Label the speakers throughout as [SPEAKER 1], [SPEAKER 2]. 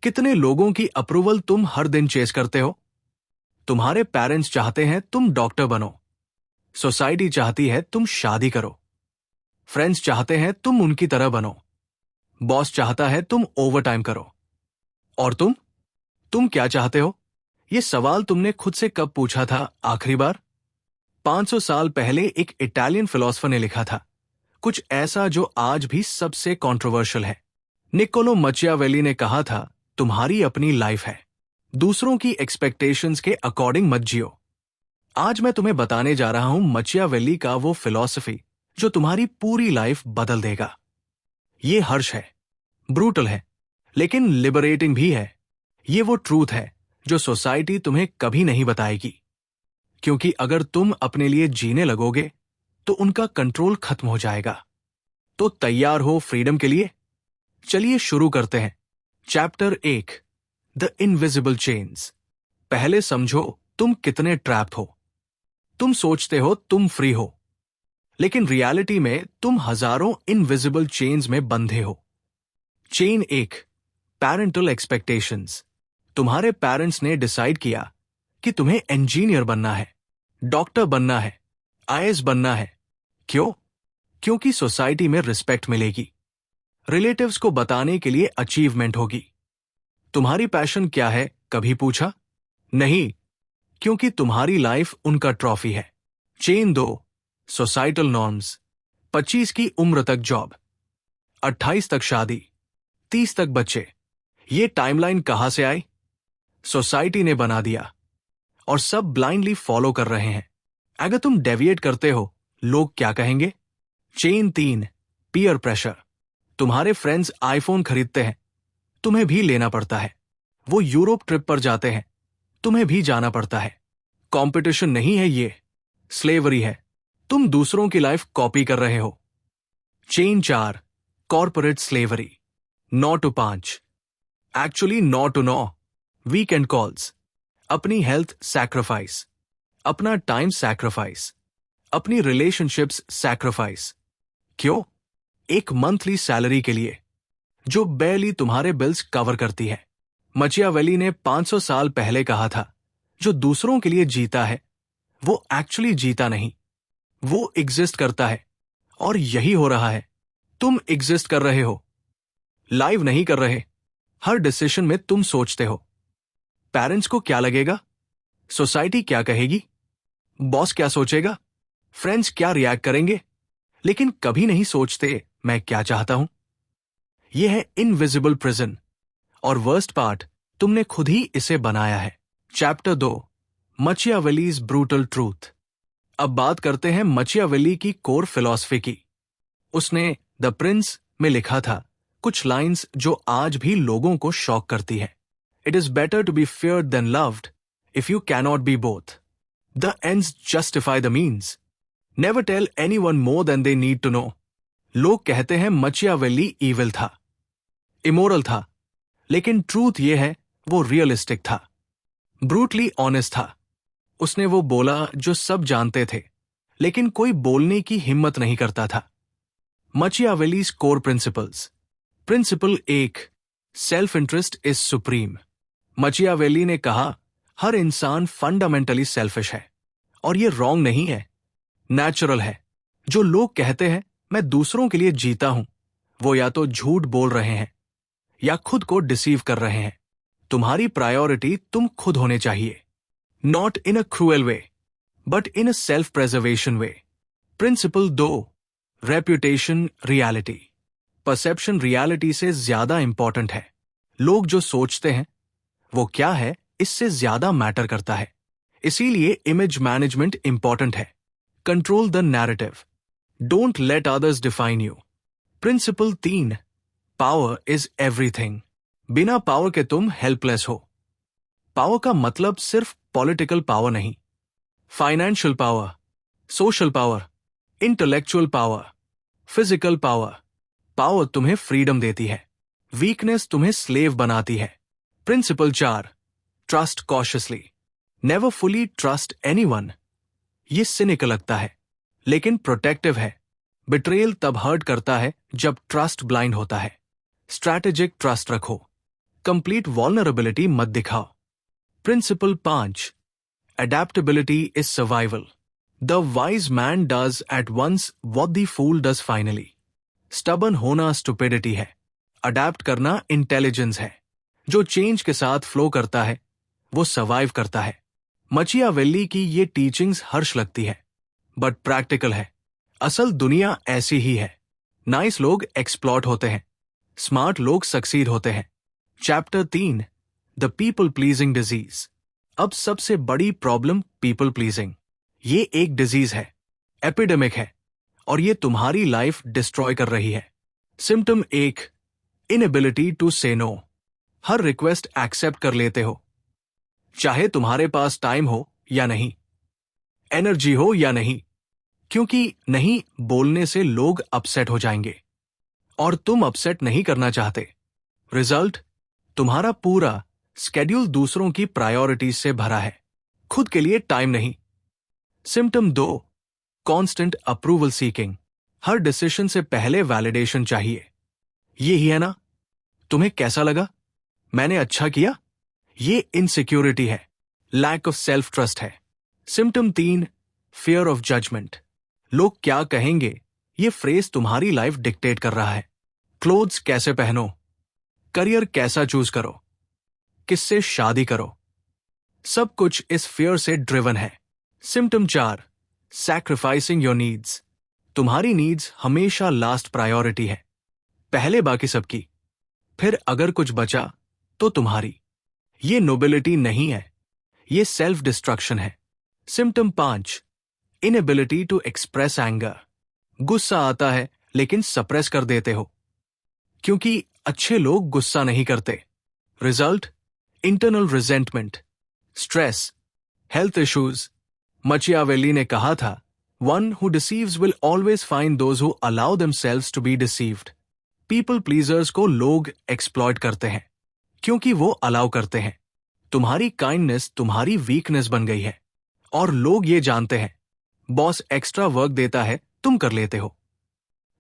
[SPEAKER 1] कितने लोगों की अप्रूवल तुम हर दिन चेस करते हो? तुम्हारे पेरेंट्स चाहते हैं तुम डॉक्टर बनो, सोसाइटी चाहती है तुम शादी करो, फ्रेंड्स चाहते हैं तुम उनकी तरह बनो, बॉस चाहता है तुम ओवरटाइम करो। और तुम क्या चाहते हो? ये सवाल तुमने खुद से कब पूछा था आखिरी बार? 500 साल पहले एक इटालियन फिलोसोफर ने लिखा था कुछ ऐसा जो आज भी सबसे कंट्रोवर्शियल है। निकोलो मचियावेली ने कहा था, तुम्हारी अपनी लाइफ है, दूसरों की एक्सपेक्टेशंस के अकॉर्डिंग मत जियो। आज मैं तुम्हें बताने जा रहा हूं मचियावेली का वो फिलॉसफी जो तुम्हारी पूरी लाइफ बदल देगा। ये हर्ष है, ब्रूटल है, लेकिन लिबरेटिंग भी है। ये वो ट्रूथ है जो सोसाइटी तुम्हें कभी नहीं बताएगी, क्योंकि अगर तुम अपने लिए जीने लगोगे तो उनका कंट्रोल खत्म हो जाएगा। तो तैयार हो फ्रीडम के लिए? चलिए शुरू करते हैं। Chapter 1, the invisible chains. पहले समझो तुम कितने ट्रैप्ड हो। तुम सोचते हो तुम फ्री हो, लेकिन रियलिटी में तुम हजारों इनविजिबल चेन्स में बंधे हो। Chain 1, parental expectations. तुम्हारे पेरेंट्स ने डिसाइड किया कि तुम्हें इंजीनियर बनना है, डॉक्टर बनना है, आईएएस बनना है। क्यों? क्योंकि सोसाइटी में रिस्पेक्ट मिलेगी, रिलेटिव्स को बताने के लिए अचीवमेंट होगी। तुम्हारी पैशन क्या है कभी पूछा? नहीं, क्योंकि तुम्हारी लाइफ उनका ट्रॉफी है। Chain 2, societal norms. 25 की उम्र तक जॉब, 28 तक शादी, 30 तक बच्चे। ये टाइमलाइन कहां से आई? सोसाइटी ने बना दिया और सब ब्लाइंडली फॉलो कर रहे हैं। अगर तुम डेविएट करते हो, लोग क्या कहेंगे? Chain 3, peer pressure. तुम्हारे फ्रेंड्स आईफोन खरीदते हैं, तुम्हें भी लेना पड़ता है। वो यूरोप ट्रिप पर जाते हैं, तुम्हें भी जाना पड़ता है। कंपटीशन नहीं है, ये स्लेवरी है। तुम दूसरों की लाइफ कॉपी कर रहे हो। Chain 4, corporate slavery. 9 to 5, actually 9 to 9। Weekend calls, अपनी हेल्थ सैक्रिफाइस, अपना टाइम सैक्रिफाइस, अपनी रिलेशनशिप्स सैक्रिफाइस। क्यों? एक मंथली सैलरी के लिए जो बेली तुम्हारे बिल्स कवर करती है। मचियावेली ने 500 साल पहले कहा था, जो दूसरों के लिए जीता है वो एक्चुअली जीता नहीं, वो एग्जिस्ट करता है। और यही हो रहा है। तुम एग्जिस्ट कर रहे हो, लाइव नहीं कर रहे। हर डिसीजन में तुम सोचते हो, पेरेंट्स को क्या लगेगा, सोसाइटी क्या कहेगी, बॉस क्या सोचेगा, फ्रेंड्स क्या रिएक्ट करेंगे, लेकिन कभी नहीं सोचते मैं क्या चाहता हूं। यह है इनविजिबल प्रिजन, और वर्स्ट पार्ट, तुमने खुद ही इसे बनाया है। Chapter 2, Machiavelli's brutal truth. अब बात करते हैं मचियावेली की कोर फिलॉसफी की। उसने द प्रिंस में लिखा था कुछ लाइंस जो आज भी लोगों को शॉक करती है। It is better to be feared than loved if you cannot be both. The ends justify the means. Never tell anyone more than they need to know. लोग कहते हैं मचियावेली इविल था, इमोरल था, लेकिन ट्रूथ ये है वो रियलिस्टिक था, ब्रूटली ऑनेस्ट था। उसने वो बोला जो सब जानते थे, लेकिन कोई बोलने की हिम्मत नहीं करता था। Machiavelli's core principles. Principle 1, self interest is supreme. Machiavelli ने कहा हर इंसान फंडामेंटली सेल्फिश है, और ये रॉन्ग नहीं है, नेचुरल है। जो लोग कहते हैं मैं दूसरों के लिए जीता हूं, वो या तो झूठ बोल रहे हैं या खुद को डिसीव कर रहे हैं। तुम्हारी प्रायोरिटी तुम खुद होने चाहिए, not in a cruel way but in a self preservation way. Principle 2, reputation reality. Perception reality से ज्यादा इंपॉर्टेंट है। लोग जो सोचते हैं वो क्या है, इससे ज्यादा मैटर करता है। इसीलिए इमेज मैनेजमेंट इंपॉर्टेंट है। Control the narrative, don't let others define you. Principle 3, power is everything. बिना पावर के तुम हेल्पलेस हो। पावर का मतलब सिर्फ पॉलिटिकल पावर नहीं, financial power, social power, intellectual power, physical power. Power तुम्हें फ्रीडम देती है, वीकनेस तुम्हें स्लेव बनाती है। Principle 4, trust cautiously. Never fully trust anyone. ये सिनिकल लगता है, लेकिन प्रोटेक्टिव है। बिट्रेयल तब हर्ट करता है जब ट्रस्ट ब्लाइंड होता है। स्ट्रैटेजिक ट्रस्ट रखो, कंप्लीट वॉल्नरेबिलिटी मत दिखाओ। Principle 5, adaptability is survival. The wise man does at once what the fool does finally. Stubborn होना स्टुपिडिटी है, अडेप्ट करना इंटेलिजेंस है। जो चेंज के साथ फ्लो करता है वो सर्वाइव करता है। मचियावेल्ली की ये टीचिंग्स हर्ष लगती है बट प्रैक्टिकल है। असल दुनिया ऐसी ही है। नाइस लोग एक्सप्लॉट होते हैं, स्मार्ट लोग सक्सीड होते हैं। Chapter 3, the people pleasing disease. अब सबसे बड़ी प्रॉब्लम पीपल प्लीजिंग। ये एक डिजीज है, एपिडेमिक है, और ये तुम्हारी लाइफ डिस्ट्रॉय कर रही है। सिम्टम 1, इनएबिलिटी टू से नो। हर रिक्वेस्ट एक्सेप्ट कर लेते हो, चाहे तुम्हारे पास टाइम हो या नहीं, एनर्जी हो या नहीं, क्योंकि नहीं बोलने से लोग अपसेट हो जाएंगे और तुम अपसेट नहीं करना चाहते। रिजल्ट, तुम्हारा पूरा स्केड्यूल दूसरों की प्रायोरिटीज से भरा है, खुद के लिए टाइम नहीं। Symptom 2, constant approval seeking. हर डिसीजन से पहले वैलिडेशन चाहिए। ये ही है ना, तुम्हें कैसा लगा, मैंने अच्छा किया? ये इनसिक्योरिटी है, लैक ऑफ सेल्फ ट्रस्ट है। Symptom 3, fear of judgement. लोग क्या कहेंगे ये फ्रेज तुम्हारी लाइफ डिक्टेट कर रहा है। क्लोथ्स कैसे पहनो, करियर कैसा चूज करो, किससे शादी करो, सब कुछ इस फियर से ड्रिवन है। Symptom 4, sacrificing your needs. तुम्हारी नीड्स हमेशा लास्ट प्रायोरिटी है, पहले बाकी सबकी, फिर अगर कुछ बचा तो तुम्हारी। ये नोबिलिटी नहीं है, ये सेल्फ डिस्ट्रक्शन है। Symptom 5, inability to express anger. गुस्सा आता है लेकिन सप्रेस कर देते हो, क्योंकि अच्छे लोग गुस्सा नहीं करते। Result, internal resentment, stress, health issues. Machiavelli ने कहा था, one who deceives will always find those who allow themselves to be deceived. People pleasers को लोग एक्सप्लॉइट करते हैं क्योंकि वो अलाउ करते हैं। तुम्हारी काइंडनेस तुम्हारी वीकनेस बन गई है और लोग ये जानते हैं। बॉस एक्स्ट्रा वर्क देता है, तुम कर लेते हो।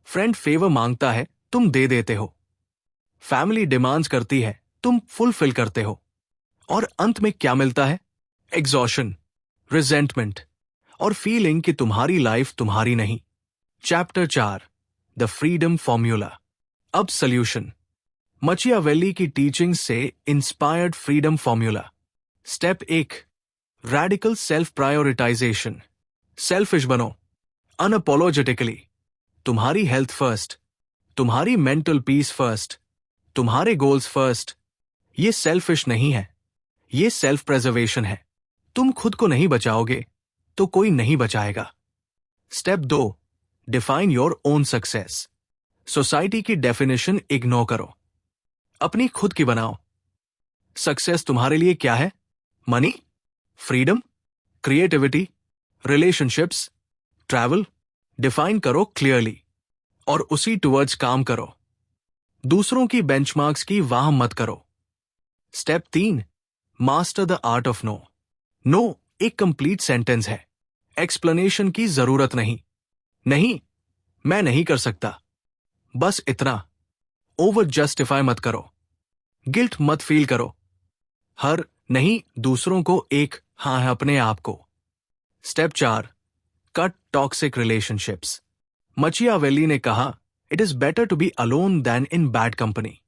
[SPEAKER 1] फ्रेंड फेवर मांगता है, तुम दे देते हो। फैमिली डिमांड्स करती है, तुम फुलफिल करते हो। और अंत में क्या मिलता है? एग्जॉशन, रिजेंटमेंट और फीलिंग कि तुम्हारी लाइफ तुम्हारी नहीं। Chapter 4, the freedom formula. अब सॉल्यूशन। मचियावेली की टीचिंग से inspired freedom formula. Step 1, radical self prioritisation. Selfish बनो, अनअपोलोजेटिकली। तुम्हारी हेल्थ फर्स्ट, तुम्हारी मेंटल पीस फर्स्ट, तुम्हारे गोल्स फर्स्ट। ये सेल्फिश नहीं है, ये सेल्फ प्रेजर्वेशन है। तुम खुद को नहीं बचाओगे तो कोई नहीं बचाएगा। Step 2, define your own success. Society की डेफिनेशन इग्नोर करो, अपनी खुद की बनाओ। सक्सेस तुम्हारे लिए क्या है? Money, freedom, creativity, relationships, travel. Define करो क्लियरली और उसी टुवर्ड्स काम करो। दूसरों की बेंचमार्क्स की वाह मत करो। Step 3, master the art of no. No एक कंप्लीट सेंटेंस है, एक्सप्लेनेशन की जरूरत नहीं। नहीं, मैं नहीं कर सकता, बस इतना। ओवर जस्टिफाई मत करो, गिल्ट मत फील करो। हर नहीं दूसरों को एक हाँ है अपने आप को। Step 4, cut toxic relationships. Machiavelli ने कहा, it is better to be alone than in bad company.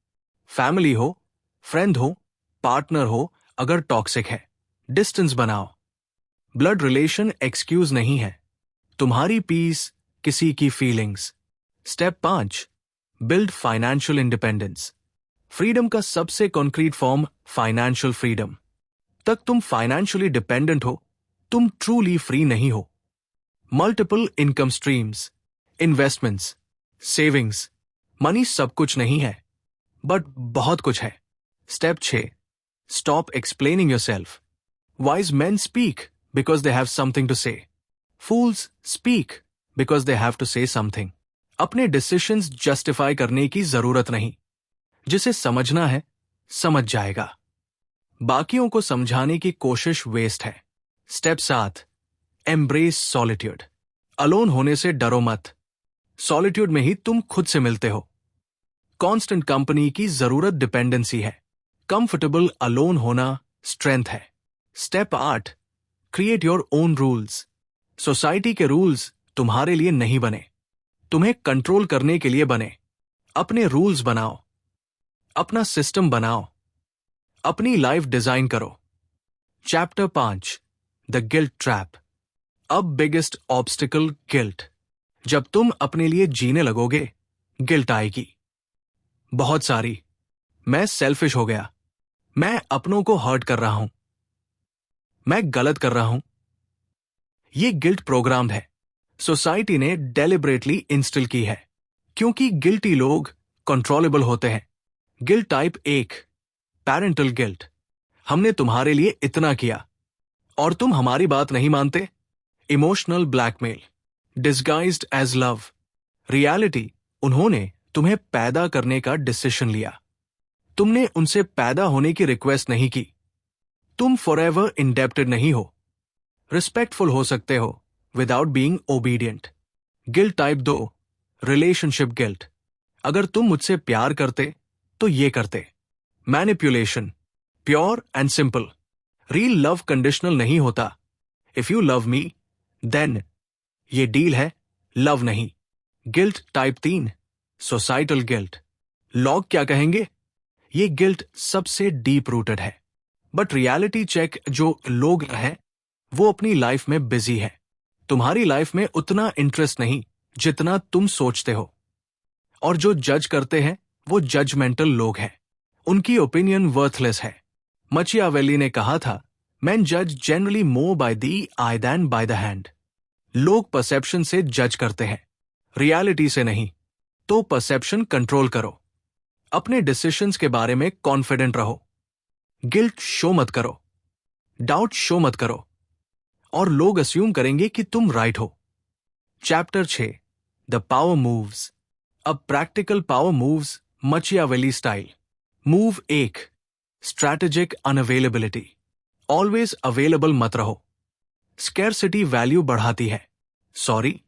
[SPEAKER 1] Family हो, फ्रेंड हो, पार्टनर हो, अगर टॉक्सिक है डिस्टेंस बनाओ। ब्लड रिलेशन एक्सक्यूज नहीं है, तुम्हारी पीस किसी की feelings. Step 5, build financial independence. Freedom का सबसे कॉन्क्रीट फॉर्म फाइनेंशियल फ्रीडम। तक तुम फाइनेंशियली डिपेंडेंट हो, तुम ट्रूली फ्री नहीं हो। Multiple income streams, investments, savings. Money सब कुछ नहीं है, बट बहुत कुछ है। Step 6, stop explaining yourself. Wise men speak because they have something to say. Fools speak because they have to say something. अपने डिसीजंस जस्टिफाई करने की जरूरत नहीं, जिसे समझना है समझ जाएगा। बाकियों को समझाने की कोशिश वेस्ट है। Step 7, embrace solitude. अलोन होने से डरो मत, सॉलिट्यूड में ही तुम खुद से मिलते हो। कांस्टेंट कंपनी की जरूरत डिपेंडेंसी है, कंफर्टेबल अलोन होना स्ट्रेंथ है। Step 8, create your own rules. Society के रूल्स तुम्हारे लिए नहीं बने, तुम्हें कंट्रोल करने के लिए बने। अपने रूल्स बनाओ, अपना सिस्टम बनाओ, अपनी लाइफ डिजाइन करो। Chapter 5, the guilt trap. अब बिगेस्ट ऑब्स्टिकल, गिल्ट। जब तुम अपने लिए जीने लगोगे, गिल्ट आएगी, बहुत सारी। मैं सेल्फिश हो गया, मैं अपनों को हर्ट कर रहा हूं, मैं गलत कर रहा हूं। ये गिल्ट प्रोग्राम्ड है, सोसाइटी ने डेलिबरेटली इंस्टिल की है, क्योंकि गिल्टी लोग कंट्रोलेबल होते हैं। Guilt type 1, parental guilt. हमने तुम्हारे लिए इतना किया और तुम हमारी बात नहीं मानते। Emotional blackmail, disguised as love. Reality, उन्होंने तुम्हें पैदा करने का डिसीजन लिया, तुमने उनसे पैदा होने की रिक्वेस्ट नहीं की। तुम फॉरएवर इंडेप्टेड नहीं हो, रिस्पेक्टफुल हो सकते हो without being obedient. Guilt type 2, relationship guilt. अगर तुम मुझसे प्यार करते तो ये करते। Manipulation, pure and simple. Real love conditional नहीं होता। If you love me then, ये डील है, लव नहीं। Guilt type 3, societal guilt. लोग क्या कहेंगे, ये गिल्ट सबसे डीप रूटेड है। बट रियलिटी चेक, जो लोग हैं वो अपनी लाइफ में बिजी है, तुम्हारी लाइफ में उतना इंटरेस्ट नहीं जितना तुम सोचते हो। और जो जज करते हैं वो जजमेंटल लोग हैं, उनकी ओपिनियन वर्थलेस है। मचियावेली ने कहा था, मैन जज generally more by the eye than by the hand. लोग परसेप्शन से जज करते हैं, रियलिटी से नहीं। तो परसेप्शन कंट्रोल करो, अपने डिसीजंस के बारे में कॉन्फिडेंट रहो। गिल्ट शो मत करो, डाउट शो मत करो, और लोग अस्यूम करेंगे कि तुम राइट हो। Chapter 6, the power moves. अब practical power moves Machiavelli style. Move 1, strategic unavailability. Always available मत रहो, स्कैरसिटी वैल्यू बढ़ाती है। सॉरी,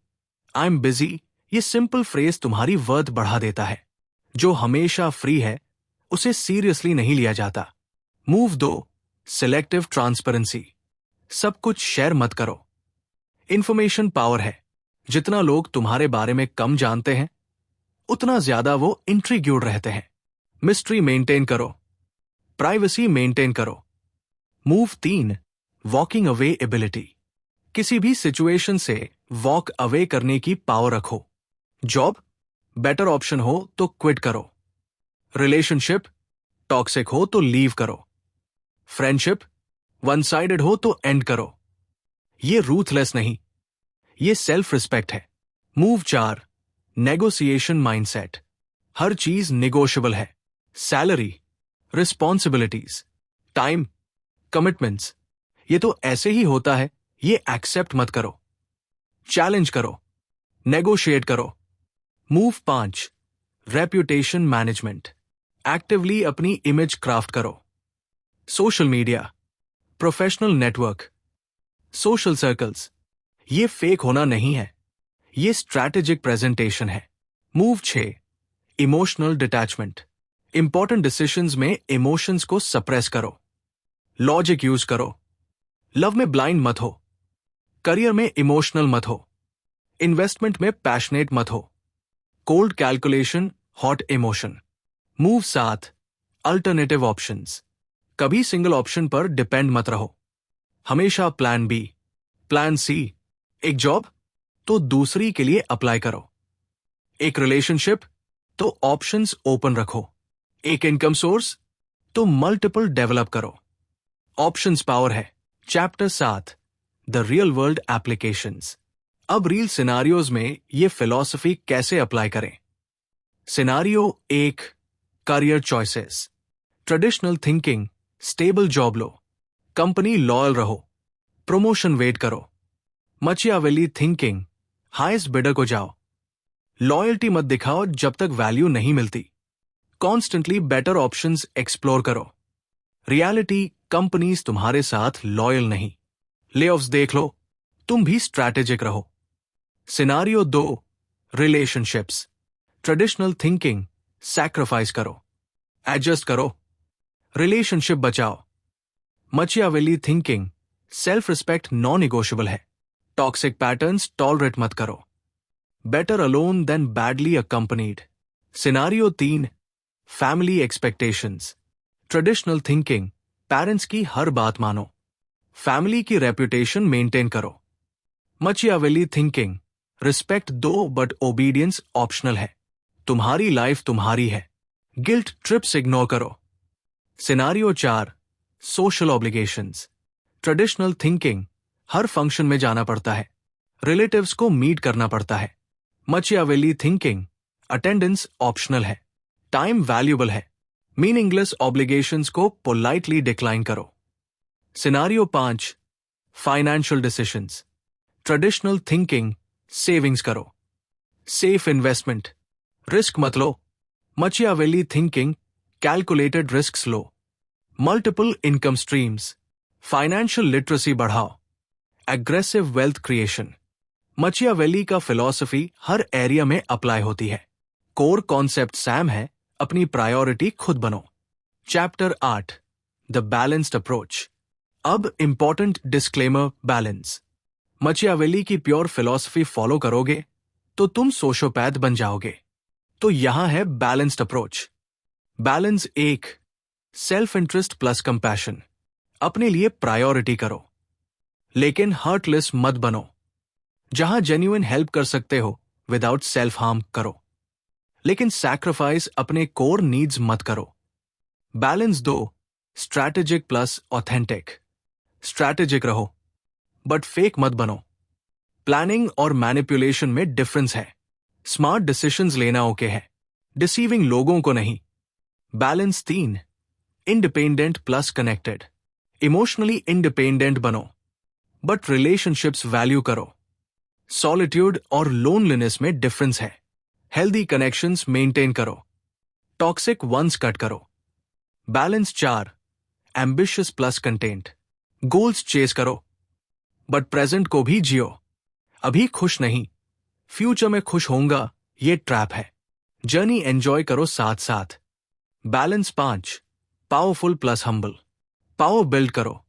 [SPEAKER 1] आई एम बिजी, ये सिंपल फ्रेज तुम्हारी वर्थ बढ़ा देता है। जो हमेशा फ्री है उसे सीरियसली नहीं लिया जाता। Move 2, selective transparency. सब कुछ शेयर मत करो। इंफॉर्मेशन पावर है, जितना लोग तुम्हारे बारे में कम जानते हैं उतना ज्यादा वो इंट्रिग्यूड रहते हैं। मिस्ट्री मेंटेन करो, प्राइवेसी मेंटेन करो। Move 3, walking away ability. किसी भी सिचुएशन से वॉक अवे करने की पावर रखो। जॉब बेटर ऑप्शन हो तो क्विट करो, रिलेशनशिप टॉक्सिक हो तो लीव करो, फ्रेंडशिप वन साइडेड हो तो एंड करो। ये रूथलेस नहीं, ये सेल्फ रिस्पेक्ट है। Move 4, negotiation mindset. हर चीज निगोशिएबल है। Salary, responsibilities, time, commitments. ये तो ऐसे ही होता है, ये एक्सेप्ट मत करो। चैलेंज करो, नेगोशिएट करो। Move 5, reputation management. एक्टिवली अपनी इमेज क्राफ्ट करो। Social media, professional network, social circles, ये फेक होना नहीं है, ये स्ट्रैटेजिक प्रेजेंटेशन है। Move 6, emotional detachment. Important decisions में इमोशंस को सप्रेस करो, लॉजिक यूज करो। लव में ब्लाइंड मत हो, करियर में इमोशनल मत हो, इन्वेस्टमेंट में पैशनेट मत हो। Cold calculation, hot emotion. Move 7, alternative options. कभी सिंगल ऑप्शन पर डिपेंड मत रहो, हमेशा प्लान बी, प्लान सी। एक जॉब तो दूसरी के लिए अप्लाई करो, एक रिलेशनशिप तो ऑप्शंस ओपन रखो, एक इनकम सोर्स तो मल्टीपल डेवलप करो। ऑप्शंस पावर है। Chapter 7, the real world applications. अब रियल सिनारियोज में ये फिलॉसफी कैसे अप्लाई करें। Scenario 1, career choices. Traditional thinking, stable job लो, कंपनी लॉयल रहो, प्रमोशन वेट करो। मचियावेली थिंकिंग, हाईएस्ट बिडर को जाओ, लॉयल्टी मत दिखाओ जब तक वैल्यू नहीं मिलती, कॉन्स्टेंटली बेटर ऑप्शंस एक्सप्लोर करो। रियलिटी, कंपनीज तुम्हारे साथ लॉयल नहीं, लेऑफ्स देख लो, तुम भी स्ट्रैटेजिक रहो। Scenario 2, relationships. Traditional thinking, sacrifice करो, एडजस्ट करो, रिलेशनशिप बचाओ। Machiavelli thinking, self respect non negotiable है। टॉक्सिक पैटर्न्स टॉलरेट मत करो। Better alone than badly accompanied. Scenario 3, family expectations. Traditional thinking, parents की हर बात मानो। फैमिली की रेपुटेशन मेंटेन करो। मचियावेली थिंकिंग, रिस्पेक्ट दो बट ओबीडियंस ऑप्शनल है। तुम्हारी लाइफ तुम्हारी है, गिल्ट ट्रिप्स इग्नोर करो। Scenario 4, social obligations. Traditional thinking, हर फंक्शन में जाना पड़ता है, रिलेटिव्स को मीट करना पड़ता है। मचियावेली थिंकिंग, अटेंडेंस ऑप्शनल है, टाइम वैल्यूएबल है। मीनिंगलेस ऑब्लिगेशंस को पोलाइटली डिक्लाइन करो। Scenario 5, financial decisions. Traditional thinking, savings करो, सेफ इन्वेस्टमेंट, रिस्क मत लो। मचियावेली थिंकिंग, कैलकुलेटेड रिस्क्स लो, multiple income streams, financial literacy बढ़ाओ, एग्रेसिव वेल्थ क्रिएशन। मचियावेली का फिलॉसफी हर एरिया में अप्लाई होती है। कोर कॉन्सेप्ट सैम है, अपनी प्रायोरिटी खुद बनो। Chapter 8, the balanced approach. अब इंपॉर्टेंट डिस्क्लेमर, बैलेंस। मचियावेली की प्योर फिलॉसफी फॉलो करोगे तो तुम सोशियोपैथ बन जाओगे। तो यहां है balanced approach. Balance 1, self interest plus compassion. अपने लिए प्रायोरिटी करो, लेकिन हर्टलेस मत बनो। जहां जेन्युइन हेल्प कर सकते हो विदाउट सेल्फ हार्म करो, लेकिन सैक्रिफाइस अपने कोर नीड्स मत करो। Balance 2, strategic plus authentic. Strategic रहो बट फेक मत बनो। प्लानिंग और मैनिपुलेशन में डिफरेंस है। स्मार्ट डिसीजंस लेना ओके है, डिसीविंग लोगों को नहीं। Balance 3, independent plus connected. Emotionally independent बनो बट रिलेशनशिप्स वैल्यू करो। सॉलिट्यूड और लोनलीनेस में डिफरेंस है। हेल्दी कनेक्शंस मेंटेन करो, टॉक्सिक वंस कट करो। Balance 4, ambitious plus content. Goals chase करो बट प्रेजेंट को भी जियो। अभी खुश नहीं, फ्यूचर में खुश होऊंगा, ये ट्रैप है। जर्नी एंजॉय करो साथ साथ। Balance 5, powerful plus humble. Power build करो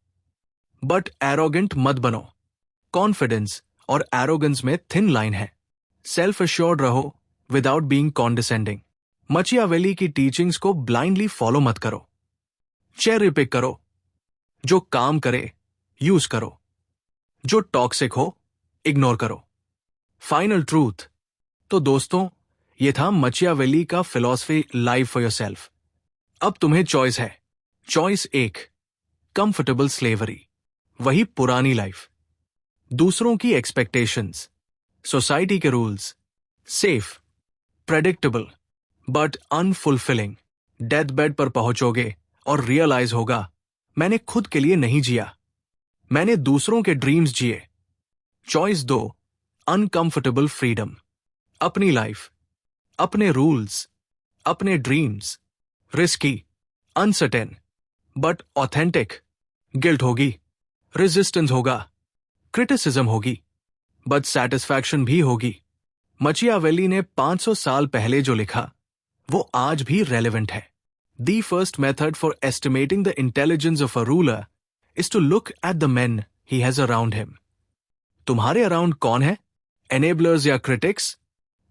[SPEAKER 1] बट एरोगेंट मत बनो। कॉन्फिडेंस और एरोगेंस में थिन लाइन है। सेल्फ एश्योर्ड रहो विदाउट बीइंग कॉन्डिसेंडिंग। मचियावेली की टीचिंग्स को ब्लाइंडली फॉलो मत करो। चेरी पिक करो, जो काम करे यूज करो, जो टॉक्सिक हो इग्नोर करो। Final truth. तो दोस्तों, ये था मचियावेली का फिलॉसफी लाइफ फॉर योरसेल्फ। अब तुम्हें चॉइस है। चॉइस 1, कंफर्टेबल स्लेवरी, वही पुरानी लाइफ। दूसरों की एक्सपेक्टेशंस, सोसाइटी के rules, safe, predictable but unfulfilling. Death bed पर पहुंचोगे और रियलाइज होगा, मैंने खुद के लिए नहीं जिया, मैंने दूसरों के ड्रीम्स जिए। चॉइस 2, अनकंफर्टेबल फ्रीडम, अपनी लाइफ, अपने रूल्स, अपने dreams, risky, uncertain but authentic. Guilt होगी, रेजिस्टेंस होगा, क्रिटिसिज्म होगी, बट सेटिस्फैक्शन भी होगी। मचियावेली ने 500 साल पहले जो लिखा वो आज भी रेलेवेंट है। The first method for estimating the intelligence of a ruler is to look at the men he has around him. तुम्हारे अराउंड कौन है? एनेबलर्स या क्रिटिक्स,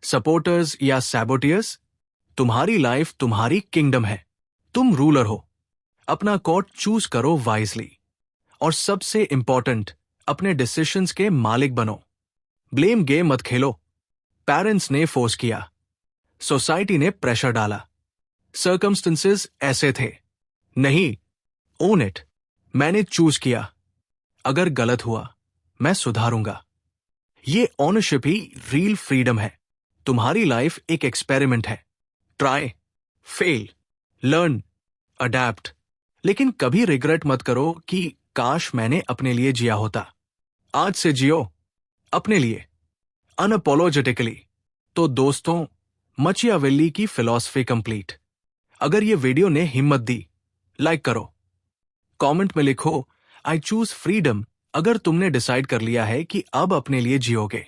[SPEAKER 1] सपोर्टर्स या सैबोटियर्स? तुम्हारी लाइफ तुम्हारी किंगडम है, तुम रूलर हो। अपना कोर्ट चूज करो वाइजली, और सबसे इंपॉर्टेंट, अपने डिसीजंस के मालिक बनो। ब्लेम गेम मत खेलो। पेरेंट्स ने फोर्स किया, सोसाइटी ने प्रेशर डाला, सर्कमस्टेंसेस ऐसे थे। नहीं, ओन इट। मैंने चूज किया, अगर गलत हुआ मैं सुधारूंगा। ये ओनरशिप ही रियल फ्रीडम है। तुम्हारी लाइफ एक एक्सपेरिमेंट है। ट्राई, फेल, लर्न, अडैप्ट, लेकिन कभी रिग्रेट मत करो कि काश मैंने अपने लिए जिया होता। आज से जियो अपने लिए, अनअपोलोजेटिकली। तो दोस्तों, मचियावेली की फिलॉसफी कंप्लीट। अगर ये वीडियो ने हिम्मत दी, लाइक करो, कमेंट में लिखो आई चूज फ्रीडम अगर तुमने डिसाइड कर लिया है कि अब अपने लिए जियोगे।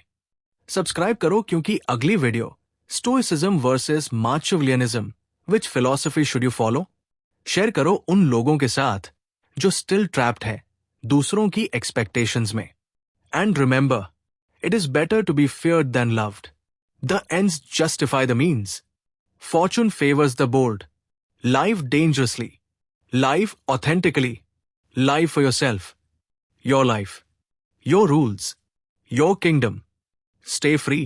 [SPEAKER 1] सब्सक्राइब करो क्योंकि अगली video stoicism versus Machiavellianism, which philosophy should you follow? Share करो उन लोगों के साथ जो स्टिल ट्रैप्ड है दूसरों की एक्सपेक्टेशंस में। And remember, it is better to be feared than loved. The ends justify the means. Fortune favors the bold. Live dangerously. Live authentically. Live for yourself. Your life. Your rules. Your kingdom. Stay free.